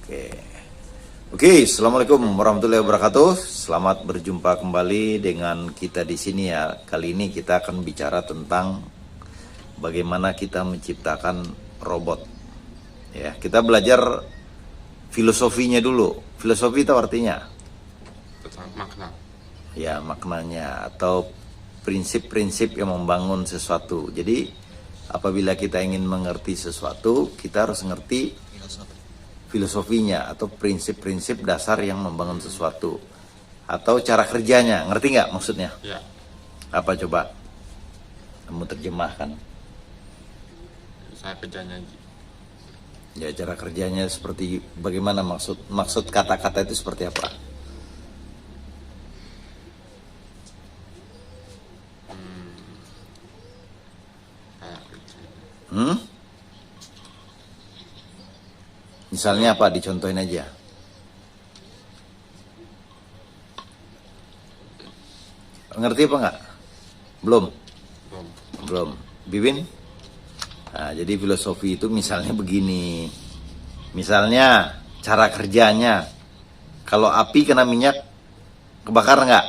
Oke. Oke, Assalamualaikum warahmatullahi wabarakatuh. Selamat berjumpa kembali dengan kita di sini ya. Kali ini kita akan bicara tentang bagaimana kita menciptakan robot. Ya, kita belajar filosofinya dulu. Filosofi itu artinya Tentang makna. ya maknanya atau prinsip-prinsip yang membangun sesuatu. Jadi apabila kita ingin mengerti sesuatu, kita harus mengerti filosofinya atau prinsip-prinsip dasar yang membangun sesuatu atau cara kerjanya. Ngerti nggak maksudnya? Ya, Apa coba kamu terjemahkan? saya kerjanya Ya, cara kerjanya seperti bagaimana, maksud kata-kata itu seperti apa? kayak kerjanya. Misalnya apa? Dicontohin aja. Ngerti apa nggak? Belum? Belum. Belum. Bibin? Nah, jadi filosofi itu misalnya begini. Misalnya cara kerjanya. Kalau api kena minyak, kebakar nggak?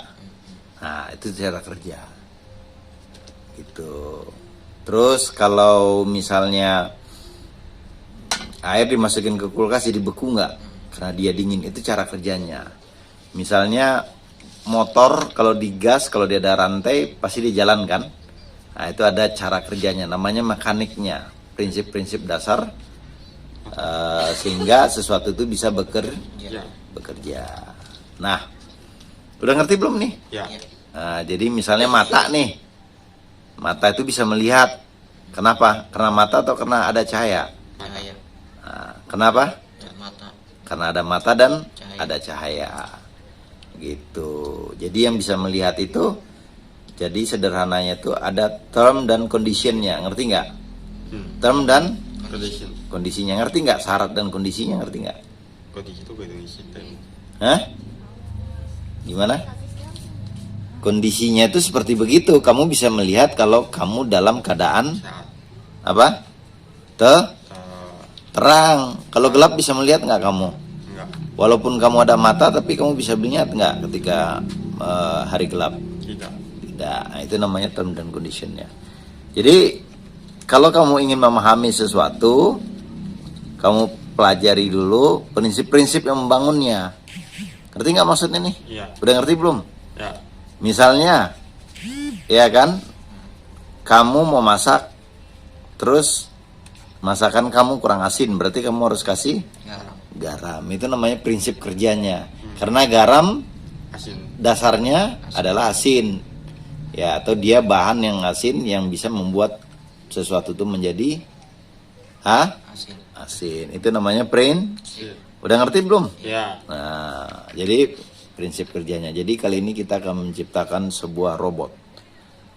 Nah, itu cara kerja. Gitu. Terus kalau misalnya air dimasukin ke kulkas jadi beku nggak? Karena dia dingin, itu cara kerjanya. Misalnya motor kalau digas, kalau dia ada rantai pasti dia jalan kan? Nah, itu ada cara kerjanya, namanya mekaniknya, prinsip-prinsip dasar sehingga sesuatu itu bisa Ya, bekerja. Nah, udah ngerti belum nih? ya, Nah, jadi misalnya mata nih, mata itu bisa melihat. Kenapa? Karena mata atau karena ada cahaya? Cahaya. Nah, kenapa? Mata. Karena ada mata dan Cahaya. ada cahaya. Gitu. Jadi yang bisa melihat itu, jadi sederhananya itu ada term dan conditionnya, ngerti nggak? Term dan condition. kondisinya, ngerti nggak? Syarat dan kondisinya, ngerti nggak? Kondisi itu beda sistem. Hah? Gimana? Kondisinya itu seperti begitu. Kamu bisa melihat kalau kamu dalam keadaan Saat apa? eh, Terang. Kalau gelap bisa melihat nggak kamu? enggak, Walaupun kamu ada mata, tapi kamu bisa melihat nggak ketika hari gelap? tidak. Tidak. Nah, itu namanya term dan conditionnya. Jadi kalau kamu ingin memahami sesuatu, kamu pelajari dulu prinsip-prinsip yang membangunnya. Ngerti nggak maksudnya nih? Iya. Udah ngerti belum? Ya, Misalnya, ya kan, kamu mau masak, terus masakan kamu kurang asin, berarti kamu harus kasih Garam. garam. Itu namanya prinsip kerjanya. Karena garam asin. dasarnya adalah asin, ya, atau dia bahan yang asin yang bisa membuat sesuatu itu menjadi Asin. asin. Itu namanya Ya, Udah ngerti belum? ya, Nah, jadi prinsip kerjanya. Jadi kali ini kita akan menciptakan sebuah robot.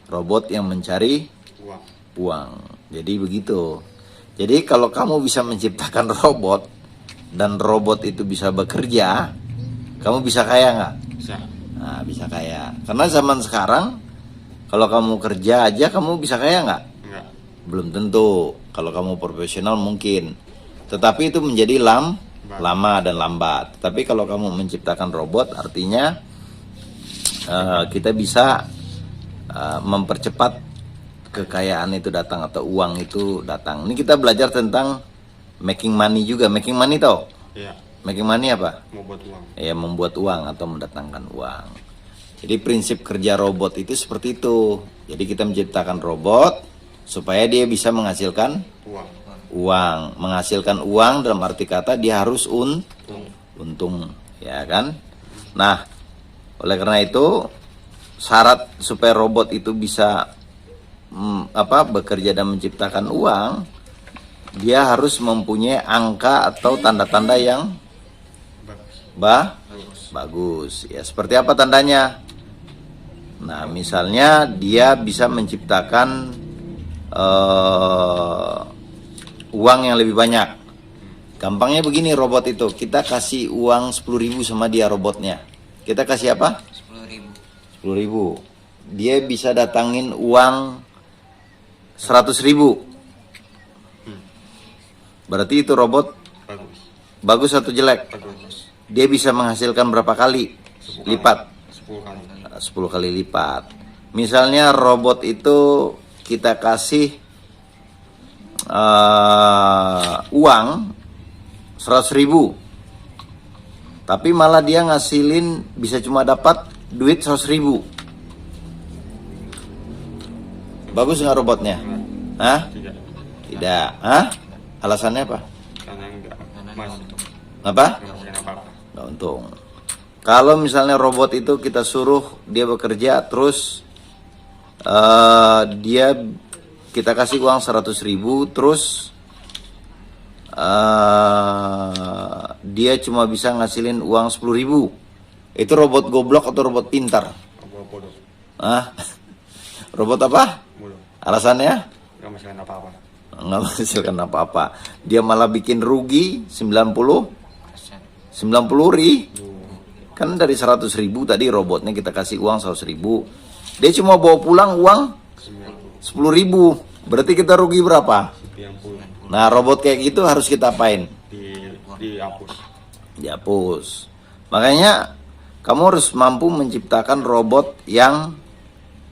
Robot yang mencari uang. uang. Jadi begitu. Jadi kalau kamu bisa menciptakan robot dan robot itu bisa bekerja, kamu bisa kaya nggak? Bisa. Nah, bisa kaya. Karena zaman sekarang kalau kamu kerja aja kamu bisa kaya nggak? Enggak. Belum tentu. Kalau kamu profesional mungkin. Tetapi itu menjadi lama dan lambat. Tapi kalau kamu menciptakan robot, artinya kita bisa mempercepat kekayaan itu datang atau uang itu datang. Ini kita belajar tentang making money juga. Making money tau? Ya, Making money apa? mau buat uang. Ya, membuat uang atau mendatangkan uang. Jadi prinsip kerja robot itu seperti itu. Jadi kita menciptakan robot supaya dia bisa menghasilkan Uang. uang. Menghasilkan uang dalam arti kata dia harus Uang. untung, ya kan? Nah, oleh karena itu syarat supaya robot itu bisa bekerja dan menciptakan uang, dia harus mempunyai angka atau tanda-tanda yang Bagus. bagus. Ya, seperti apa tandanya? Nah, misalnya dia bisa menciptakan uang yang lebih banyak. Gampangnya begini, robot itu kita kasih uang 10.000 sama dia robotnya. Kita kasih apa? 10.000. 10.000. Dia bisa datangin uang 100.000. Berarti itu robot Bagus. Bagus atau jelek? Bagus. Dia bisa menghasilkan berapa kali 10 lipat? 10 kali. 10 kali lipat. Misalnya robot itu kita kasih uang 100.000, tapi malah dia ngasilin bisa cuma dapat duit 100.000. Bagus nggak robotnya? Hah? Tidak. Tidak. Hah? Alasannya apa? Karena enggak Karena mas. untuk Apa? Enggak masukin apa-apa. Nggak untung. Kalau misalnya robot itu kita suruh dia bekerja terus dia kita kasih uang 100.000 terus dia cuma bisa ngasilin uang 10.000. Itu robot goblok atau robot pintar? Bodoh. Hah? Robot apa? Bodoh. Alasannya? Enggak masukin apa-apa. Nggak menghasilkan apa-apa. Dia malah bikin rugi 90 persen. 90.000. Kan dari 100.000 tadi robotnya kita kasih uang 100.000. Dia cuma bawa pulang uang 10.000. Berarti kita rugi berapa? 90. Nah, robot kayak gitu harus kita apain? Dihapus. Dihapus. Makanya kamu harus mampu menciptakan robot yang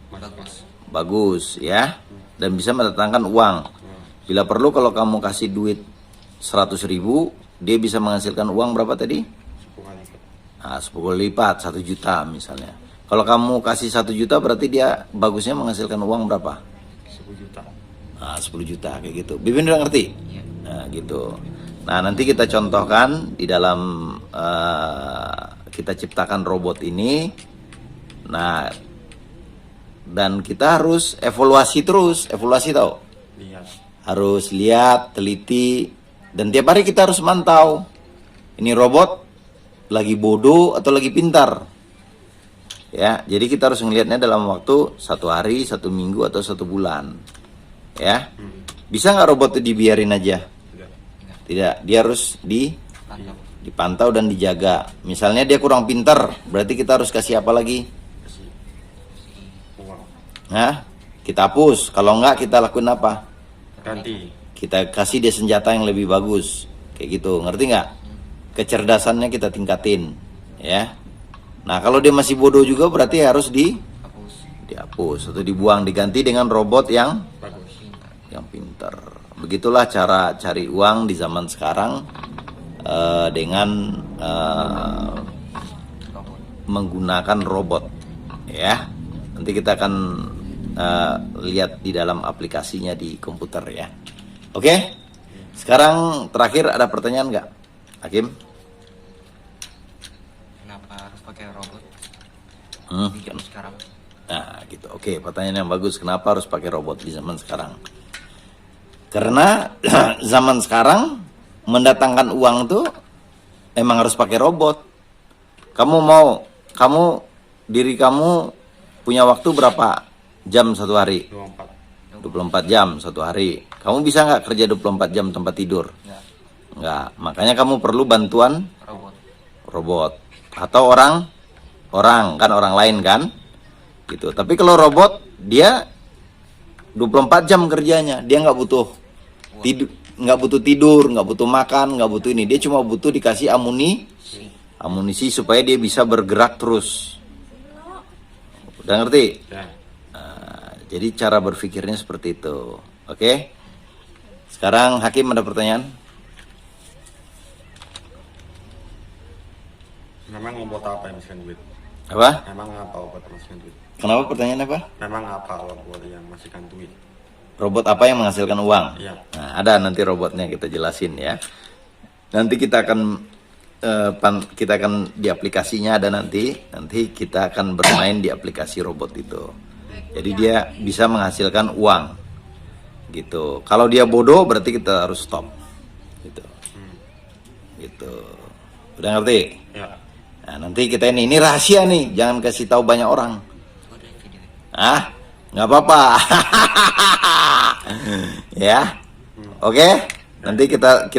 Mas. bagus ya, dan bisa mendatangkan uang. Bila perlu kalau kamu kasih duit 100.000, dia bisa menghasilkan uang berapa tadi? 10 kali. Nah, 10 lipat, 1 juta misalnya. Kalau kamu kasih 1 juta berarti dia bagusnya menghasilkan uang berapa? 10 juta. Nah, 10 juta kayak gitu. Bibin udah ngerti? Iya. Nah, gitu. Nah, nanti kita contohkan di dalam kita ciptakan robot ini. Nah, dan kita harus evaluasi terus. Evaluasi tau? Lihat. Harus lihat, teliti, dan tiap hari kita harus mantau. Ini robot lagi bodoh atau lagi pintar. Ya, jadi kita harus melihatnya dalam waktu 1 hari, 1 minggu, atau 1 bulan. Ya, bisa nggak robot itu dibiarin aja? Tidak. Tidak, dia harus Pantau. dipantau dan dijaga. Misalnya dia kurang pintar, berarti kita harus kasih apa lagi? Kasih uang. Nah, kita hapus. Kalau nggak kita lakuin apa? Ganti. Kita kasih dia senjata yang lebih bagus, kayak gitu. Ngerti nggak? Kecerdasannya kita tingkatin, ya. Nah, kalau dia masih bodoh juga berarti harus Hapus. dihapus atau dibuang, diganti dengan robot yang Bagus. pintar. Begitulah cara cari uang di zaman sekarang dengan Robot. menggunakan robot, ya. Nanti kita akan lihat di dalam aplikasinya di komputer, ya. Oke. Sekarang terakhir ada pertanyaan nggak, Hakim? Kenapa harus pakai robot Hmm. di zaman sekarang? Nah, gitu. Oke, pertanyaan yang bagus. Kenapa harus pakai robot di zaman sekarang? Karena zaman sekarang mendatangkan uang tuh emang harus pakai robot. Diri kamu punya waktu berapa jam satu hari? 24. 24 jam satu hari. Kamu bisa nggak kerja 24 jam tanpa tidur? Enggak. Nggak. Makanya kamu perlu bantuan Robot. robot atau orang kan, orang lain kan, gitu. Tapi kalau robot dia 24 jam kerjanya, dia nggak butuh tidur, nggak butuh makan, nggak butuh ini. Dia cuma butuh dikasih amunisi supaya dia bisa bergerak terus. Udah ngerti? Ya. Jadi cara berpikirnya seperti itu. Oke? Sekarang Hakim ada pertanyaan? Memang obat apa yang masukin duit? Apa? Memang apa obat yang masukin duit? Kenapa pertanyaan apa? Memang apa obat yang masukin duit? Robot apa yang menghasilkan uang? Iya. Nah, ada nanti robotnya kita jelasin ya. Nanti kita akan di aplikasinya ada nanti kita akan bermain di aplikasi robot itu. Jadi dia bisa menghasilkan uang. Gitu. Kalau dia bodoh berarti kita harus stop. Gitu. Gitu. Udah ngerti? Ya. Nah, nanti kita ini rahasia nih, jangan kasih tahu banyak orang. Oh, ada video. Ah, nggak apa-apa. Ya, oke. Nanti kita